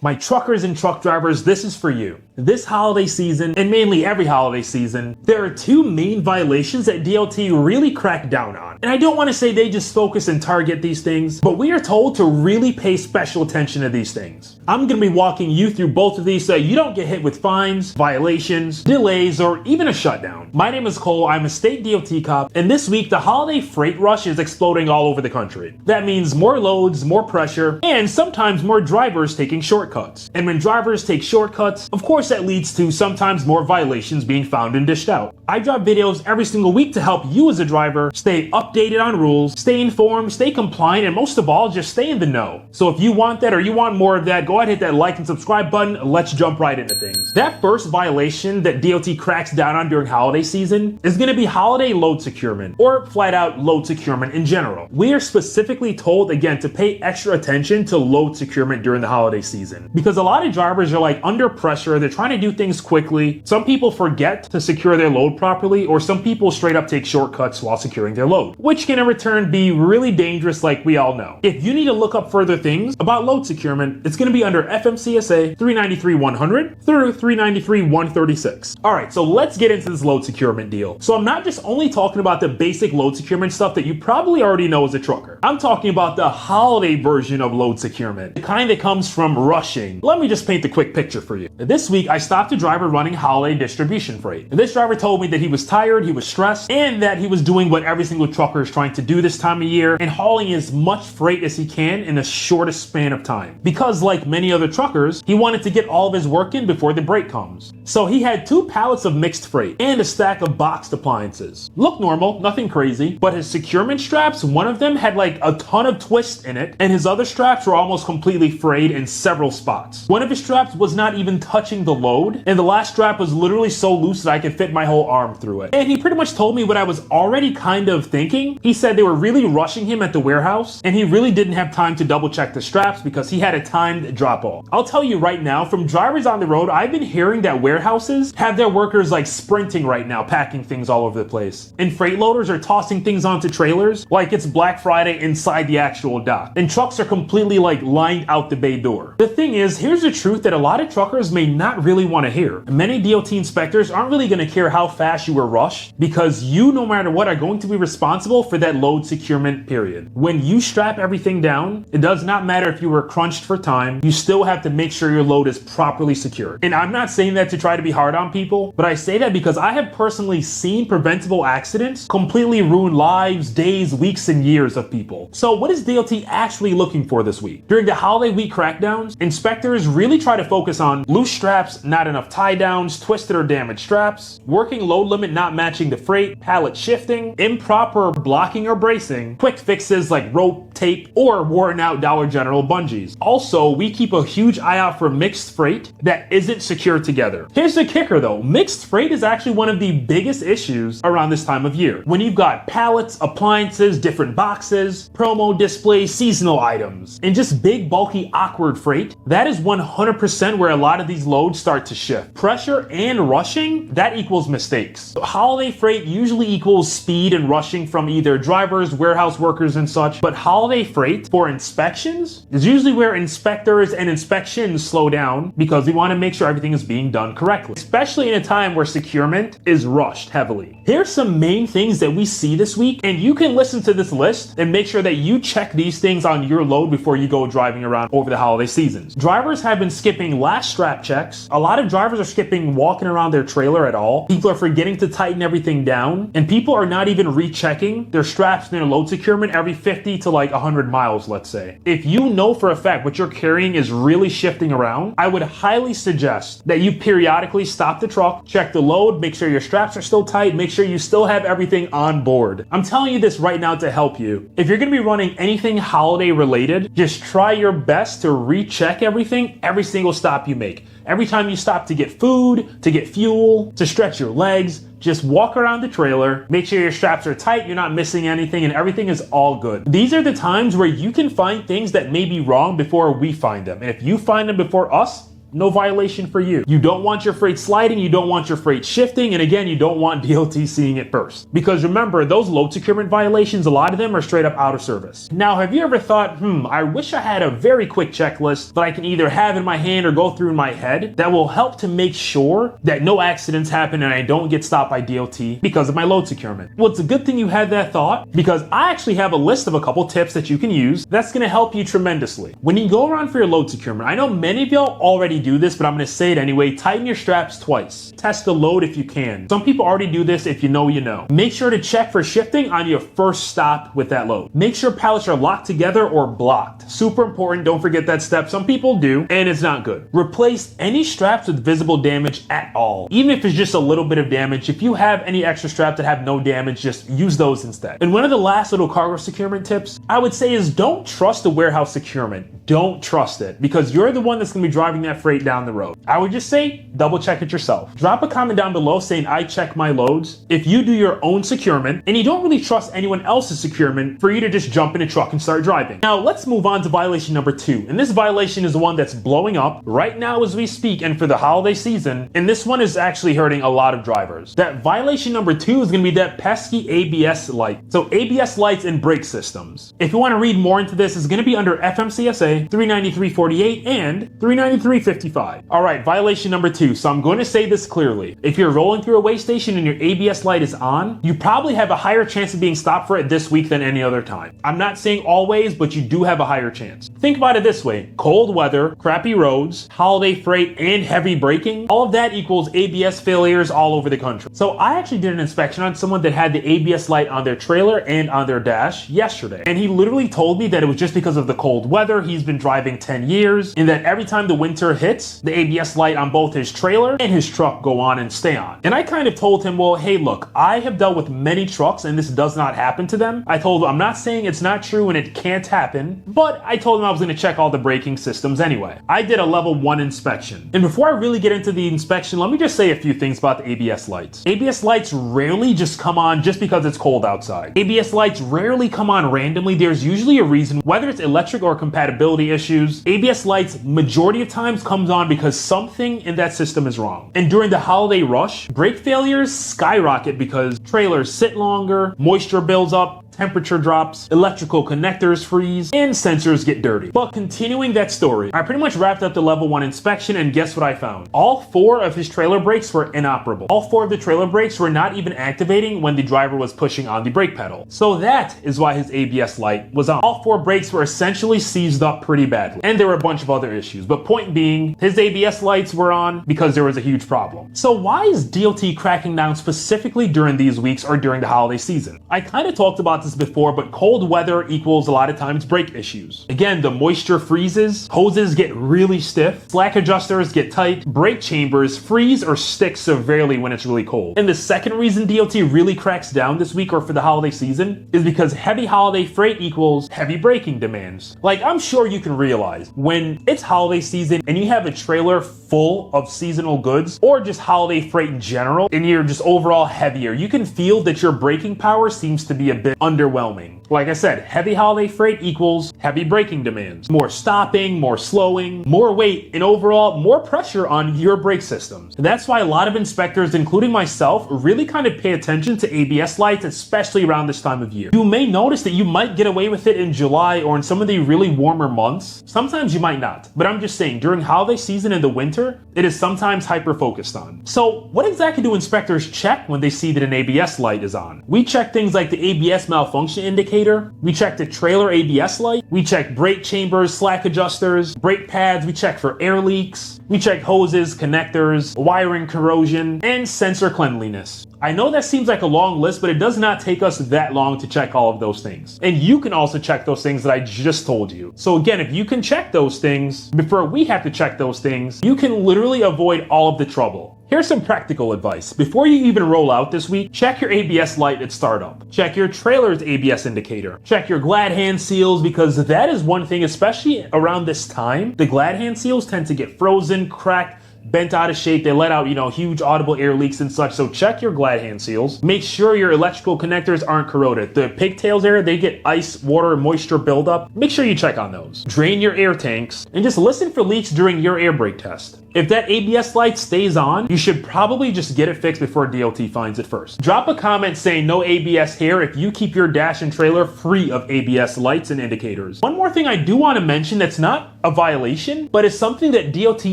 My truckers and truck drivers, this is for you. This holiday season, and mainly every holiday season, there are two main violations that DOT really cracked down on. And I don't want to say they just focus and target these things, but we are told to really pay special attention to these things. I'm going to be walking you through both of these so you don't get hit with fines, violations, delays, or even a shutdown. My name is Cole, I'm a state DOT cop, and this week the holiday freight rush is exploding all over the country. That means more loads, more pressure, and sometimes more drivers taking shortcuts. And when drivers take shortcuts, of course that leads to sometimes more violations being found and dished out. I drop videos every single week to help you as a driver stay updated on rules, stay informed, stay compliant, and most of all, just stay in the know. So if you want that or you want more of that, go ahead and hit that like and subscribe button. Let's jump right into things. That first violation that DOT cracks down on during holiday season is going to be holiday load securement, or flat out load securement in general. We are specifically told again to pay extra attention to load securement during the holiday season because a lot of drivers are like under pressure. They're trying to do things quickly. Some people forget to secure their load properly, or some people straight up take shortcuts while securing their load, which can in return be really dangerous like we all know. If you need to look up further things about load securement, it's going to be under FMCSA 393-100 through 393-136. Alright, so let's get into this load securement deal. So I'm not just only talking about the basic load securement stuff that you probably already know as a trucker. I'm talking about the holiday version of load securement, the kind that comes from rushing. Let me just paint the quick picture for you. This week, I stopped a driver running holiday distribution freight. This driver told me that he was tired, he was stressed, and that he was doing what every single trucker is trying to do this time of year and hauling as much freight as he can in the shortest span of time. Because like many other truckers, he wanted to get all of his work in before the break comes. So he had 2 pallets of mixed freight and a stack of boxed appliances. Looked normal, nothing crazy, but his securement straps, one of them had like a ton of twists in it, and his other straps were almost completely frayed in several spots. One of his straps was not even touching the load, and the last strap was literally so loose that I could fit my whole arm through it. And he pretty much told me what I was already kind of thinking. He said they were really rushing him at the warehouse, and he really didn't have time to double check the straps because he had a timed drop off. I'll tell you right now, from drivers on the road, I've been hearing that warehouses have their workers like sprinting right now, packing things all over the place. And freight loaders are tossing things onto trailers like it's Black Friday inside the actual dock. And trucks are completely like lined out the bay door. The thing is, here's the truth that a lot of truckers may not really want to hear. Many DOT inspectors aren't really going to care how fast you were rushed because you, no matter what, are going to be responsible for that load securement period. When you strap everything down, it does not matter if you were crunched for time, you still have to make sure your load is properly secured. And I'm not saying that to try to be hard on people, but I say that because I have personally seen preventable accidents completely ruin lives, days, weeks, and years of people. So what is DOT actually looking for this week? During the holiday week crackdowns, inspectors really try to focus on loose straps, not enough tie downs, twisted or damaged straps, working load limit not matching the freight, pallet shifting, improper blocking or bracing, quick fixes like rope, tape, or worn out Dollar General bungees. Also, we keep a huge eye out for mixed freight that isn't secured together. Here's the kicker though, mixed freight is actually one of the biggest issues around this time of year. When you've got pallets, appliances, different boxes, promo displays, seasonal items, and just big, bulky, awkward freight, that is 100% where a lot of these loads start to shift. Pressure and rushing, that equals mistakes. So holiday freight usually equals speed and rushing from either drivers, warehouse workers, and such, but holiday freight for inspections is usually where inspectors and inspections slow down because we want to make sure everything is being done correctly, especially in a time where securement is rushed heavily. Here's some main things that we see this week, and you can listen to this list and make sure that you check these things on your load before you go driving around over the holiday seasons. Drivers have been skipping last strap checks. A lot of drivers are skipping walking around their trailer at all. People are forgetting to tighten everything down, and people are not even rechecking their straps and their load securement every 50 to like 100 miles, let's say. If you know for a fact what you're carrying is really shifting around, I would highly suggest that you periodically stop the truck, check the load, make sure your straps are still tight, make sure you still have everything on board. I'm telling you this right now to help you. If you're going to be running anything holiday related, just try your best to recheck everything every single stop you make. Every time you stop to get food, to get fuel, to stretch your legs, just walk around the trailer, make sure your straps are tight, you're not missing anything, and everything is all good. These are the times where you can find things that may be wrong before we find them. And if you find them before us, no violation for you. You don't want your freight sliding, you don't want your freight shifting, and again, you don't want DOT seeing it first. Because remember, those load securement violations, a lot of them are straight up out of service. Now, have you ever thought, I wish I had a very quick checklist that I can either have in my hand or go through in my head that will help to make sure that no accidents happen and I don't get stopped by DOT because of my load securement? Well, it's a good thing you had that thought, because I actually have a list of a couple tips that you can use that's going to help you tremendously. When you go around for your load securement, I know many of y'all already do this, but I'm going to say it anyway, tighten your straps twice. Test the load if you can. Some people already do this. If you know, you know. Make sure to check for shifting on your first stop with that load. Make sure pallets are locked together or blocked. Super important. Don't forget that step. Some people do, and it's not good. Replace any straps with visible damage at all. Even if it's just a little bit of damage, if you have any extra straps that have no damage, just use those instead. And one of the last little cargo securement tips I would say is don't trust the warehouse securement. Don't trust it, because you're the one that's going to be driving that freight down the road. I would just say double check it yourself. Drop a comment down below saying I check my loads if you do your own securement and you don't really trust anyone else's securement for you to just jump in a truck and start driving. Now let's move on to violation number 2. And this violation is the one that's blowing up right now as we speak and for the holiday season. And this one is actually hurting a lot of drivers. That violation number 2 is going to be that pesky ABS light. So ABS lights and brake systems. If you want to read more into this, it's going to be under FMCSA 393.48 and 393.55. All right, violation number 2. So I'm going to say this clearly. If you're rolling through a weigh station and your ABS light is on, you probably have a higher chance of being stopped for it this week than any other time. I'm not saying always, but you do have a higher chance. Think about it this way. Cold weather, crappy roads, holiday freight, and heavy braking, all of that equals ABS failures all over the country. So I actually did an inspection on someone that had the ABS light on their trailer and on their dash yesterday. And he literally told me that it was just because of the cold weather. He's been driving 10 years, and that every time the winter hits, the ABS light on both his trailer and his truck go on and stay on. And I kind of told him, well, hey, look, I have dealt with many trucks and this does not happen to them. I told him, I'm not saying it's not true and it can't happen, but I told him I was going to check all the braking systems anyway. I did a level 1 inspection. And before I really get into the inspection, let me just say a few things about the ABS lights. ABS lights rarely just come on just because it's cold outside. ABS lights rarely come on randomly. There's usually a reason, whether it's electric or compatibility issues. ABS lights majority of times comes on because something in that system is wrong. And during the holiday rush, brake failures skyrocket because trailers sit longer, moisture builds up, temperature drops, electrical connectors freeze, and sensors get dirty. But continuing that story, I pretty much wrapped up the level 1 inspection, and guess what I found? All 4 of his trailer brakes were inoperable. All 4 of the trailer brakes were not even activating when the driver was pushing on the brake pedal. So that is why his ABS light was on. All 4 brakes were essentially seized up pretty badly. And there were a bunch of other issues. But point being, his ABS lights were on because there was a huge problem. So why is DOT cracking down specifically during these weeks or during the holiday season? I kind of talked about this before, but cold weather equals a lot of times brake issues. Again, the moisture freezes, hoses get really stiff, slack adjusters get tight, brake chambers freeze or stick severely when it's really cold. And the second reason DOT really cracks down this week or for the holiday season is because heavy holiday freight equals heavy braking demands. Like, I'm sure you can realize when it's holiday season and you have a trailer full of seasonal goods or just holiday freight in general and you're just overall heavier, you can feel that your braking power seems to be a bit underwhelming. Like I said, heavy holiday freight equals heavy braking demands. More stopping, more slowing, more weight, and overall more pressure on your brake systems. And that's why a lot of inspectors, including myself, really kind of pay attention to ABS lights, especially around this time of year. You may notice that you might get away with it in July or in some of the really warmer months. Sometimes you might not. But I'm just saying, during holiday season in the winter, it is sometimes hyper-focused on. So what exactly do inspectors check when they see that an ABS light is on? We check things like the ABS malfunction indicator, we check the trailer ABS light, we check brake chambers, slack adjusters, brake pads, we check for air leaks, we check hoses, connectors, wiring corrosion, and sensor cleanliness. I know that seems like a long list, but it does not take us that long to check all of those things. And you can also check those things that I just told you. So again, if you can check those things before we have to check those things, you can literally avoid all of the trouble. Here's some practical advice. Before you even roll out this week, check your ABS light at startup. Check your trailer's ABS indicator. Check your glad hand seals, because that is one thing, especially around this time, the glad hand seals tend to get frozen, cracked, bent out of shape. They let out, huge audible air leaks and such. So check your glad hand seals. Make sure your electrical connectors aren't corroded. The pigtails area, they get ice, water, moisture buildup. Make sure you check on those. Drain your air tanks and just listen for leaks during your air brake test. If that ABS light stays on, you should probably just get it fixed before DOT finds it first. Drop a comment saying no ABS here if you keep your dash and trailer free of ABS lights and indicators. One more thing I do want to mention that's not a violation, but is something that DOT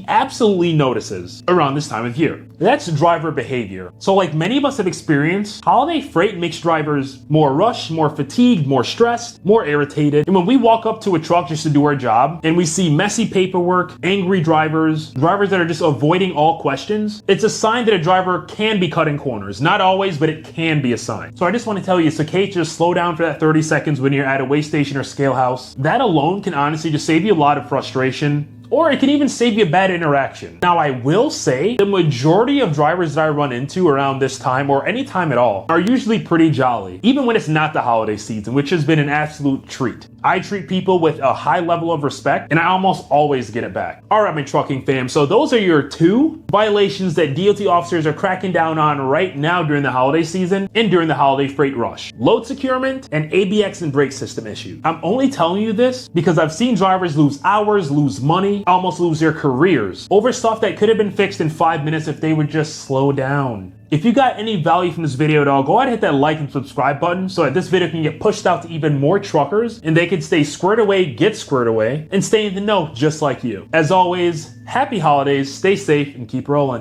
absolutely notices around this time of year. That's driver behavior. So like many of us have experienced, holiday freight makes drivers more rushed, more fatigued, more stressed, more irritated. And when we walk up to a truck just to do our job and we see messy paperwork, angry drivers that are just avoiding all questions, it's a sign that a driver can be cutting corners. Not always, but it can be a sign. So I just want to tell you, it's okay to just slow down for that 30 seconds when you're at a weigh station or scale house. That alone can honestly just save you a lot of frustration, or it can even save you a bad interaction. Now, I will say the majority of drivers that I run into around this time or any time at all are usually pretty jolly, even when it's not the holiday season, which has been an absolute treat. I treat people with a high level of respect, and I almost always get it back. All right, my trucking fam, so those are your 2 violations that DOT officers are cracking down on right now during the holiday season and during the holiday freight rush. Load securement and ABX and brake system issue. I'm only telling you this because I've seen drivers lose hours, lose money, almost lose their careers over stuff that could have been fixed in 5 minutes if they would just slow down. If you got any value from this video at all, go ahead and hit that like and subscribe button so that this video can get pushed out to even more truckers and they can stay squared away, get squared away, and stay in the know just like you. As always, happy holidays, stay safe, and keep rolling.